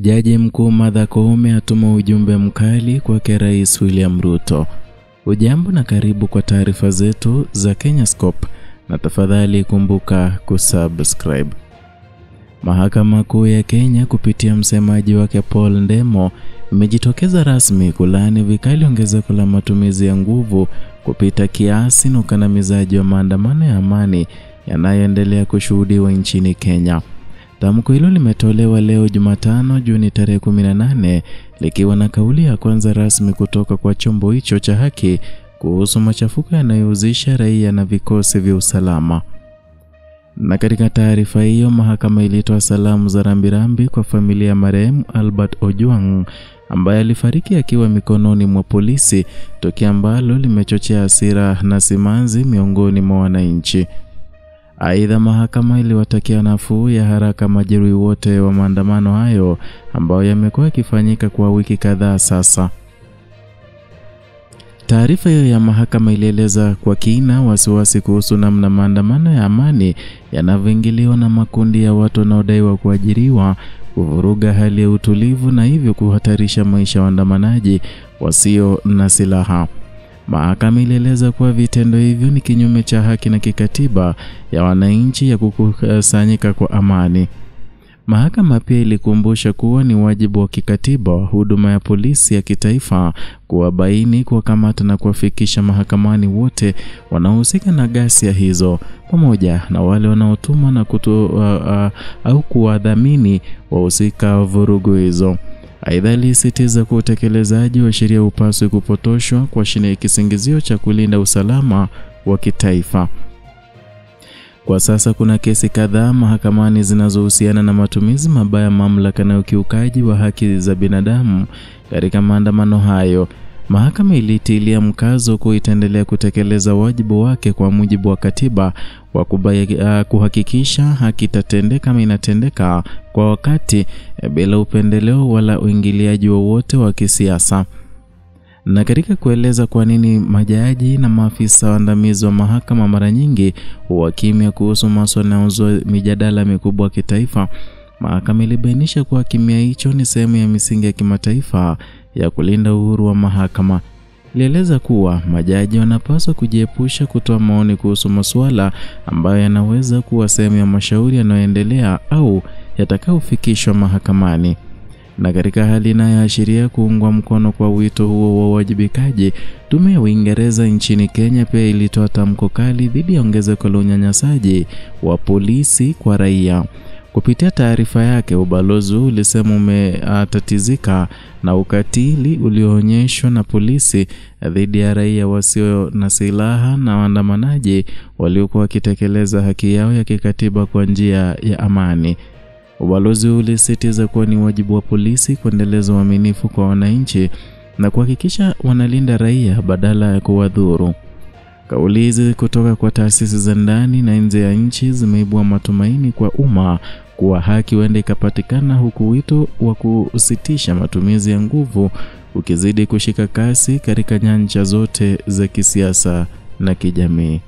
Jaji mkuu Martha Koome atuma ujumbe mkali kwa Rais William Ruto. Ujambo na karibu kwa taarifa zetu za Kenyascope, na tafadhali kumbuka kusubscribe. Mahakama Kuu ya Kenya kupitia msemaji wake Paul Ndemo imejitokeza rasmi kulaani vikali ongezeko la matumizi ya nguvu kupita kiasi na ukandamizaji wa maandamano ya amani yanayoendelea kushuhudiwa nchini Kenya. Tamko hilo limetolewa leo Jumatano Juni tarehe 18 likiwa na kauli ya kwanza rasmi kutoka kwa chombo hicho cha haki kuhusu machafuko yanayohusisha raia na vikosi vya usalama. Na katika taarifa hiyo, mahakama ilitoa salamu za rambirambi kwa familia ya marehemu Albert Ojwang ambaye alifariki akiwa mikononi mwa polisi, tukio ambalo limechochea hasira na simanzi miongoni mwa wananchi. Aidha, mahakama iliwatakia nafuu ya haraka majeruhi wote wa maandamano hayo ambayo yamekuwa yakifanyika kwa wiki kadhaa sasa. Taarifa hiyo ya mahakama ilieleza kwa kina wasiwasi kuhusu namna maandamano ya amani yanavyoingiliwa na makundi ya watu wanaodaiwa kuajiriwa kuvuruga hali ya utulivu na hivyo kuhatarisha maisha ya waandamanaji wasio na silaha. Mahakama ilieleza kuwa vitendo hivyo ni kinyume cha haki na kikatiba ya wananchi ya kukusanyika kwa amani. Mahakama pia ilikumbusha kuwa ni wajibu wa kikatiba wa huduma ya polisi ya kitaifa kuwabaini, kuwakamata na kuwafikisha mahakamani wote wanaohusika na ghasia hizo, pamoja na wale wanaotuma na au kuwadhamini wahusika wa vurugu hizo. Aidha, ilisisitiza kuwa utekelezaji wa sheria upaswi kupotoshwa kwa kisingizio cha kulinda usalama wa kitaifa. Kwa sasa kuna kesi kadhaa mahakamani zinazohusiana na matumizi mabaya mamlaka na ukiukaji wa haki za binadamu katika maandamano hayo. Mahakama ilitilia mkazo kuendelea kutekeleza wajibu wake kwa mujibu wa katiba wa kuhakikisha haki itatendeka kama inatendeka kwa wakati bila upendeleo wala uingiliaji wowote wa kisiasa. Na katika kueleza kwa nini majaji na maafisa waandamizi wa mahakama mara nyingi huwa kimya kuhusu masuala yanayozua mijadala mikubwa kitaifa, mahakama ilibainisha kuwa kimya hicho ni sehemu ya misingi ya kimataifa ya kulinda uhuru wa mahakama. Ilieleza kuwa majaji wanapaswa kujiepusha kutoa maoni kuhusu masuala ambayo yanaweza kuwa sehemu ya mashauri yanayoendelea au yatakayofikishwa mahakamani. Na katika hali inayoashiria kuungwa mkono kwa wito huo wa uwajibikaji, tume ya Uingereza nchini Kenya pia ilitoa tamko kali dhidi ya ongezeko la unyanyasaji wa polisi kwa raia. Kupitia taarifa yake, ubalozi ulisema umetatizika na ukatili ulioonyeshwa na polisi dhidi ya raia wasio na silaha na waandamanaji waliokuwa wakitekeleza haki yao ya kikatiba kwa njia ya amani. Ubalozi ulisisitiza kuwa ni wajibu wa polisi kuendeleza uaminifu kwa wananchi na kuhakikisha wanalinda raia badala ya kuwadhuru. Kauli hizi kutoka kwa taasisi za ndani na nje ya nchi zimeibua matumaini kwa umma kuwa haki huenda ikapatikana, huku wito wa kusitisha matumizi ya nguvu ukizidi kushika kasi katika nyanja zote za kisiasa na kijamii.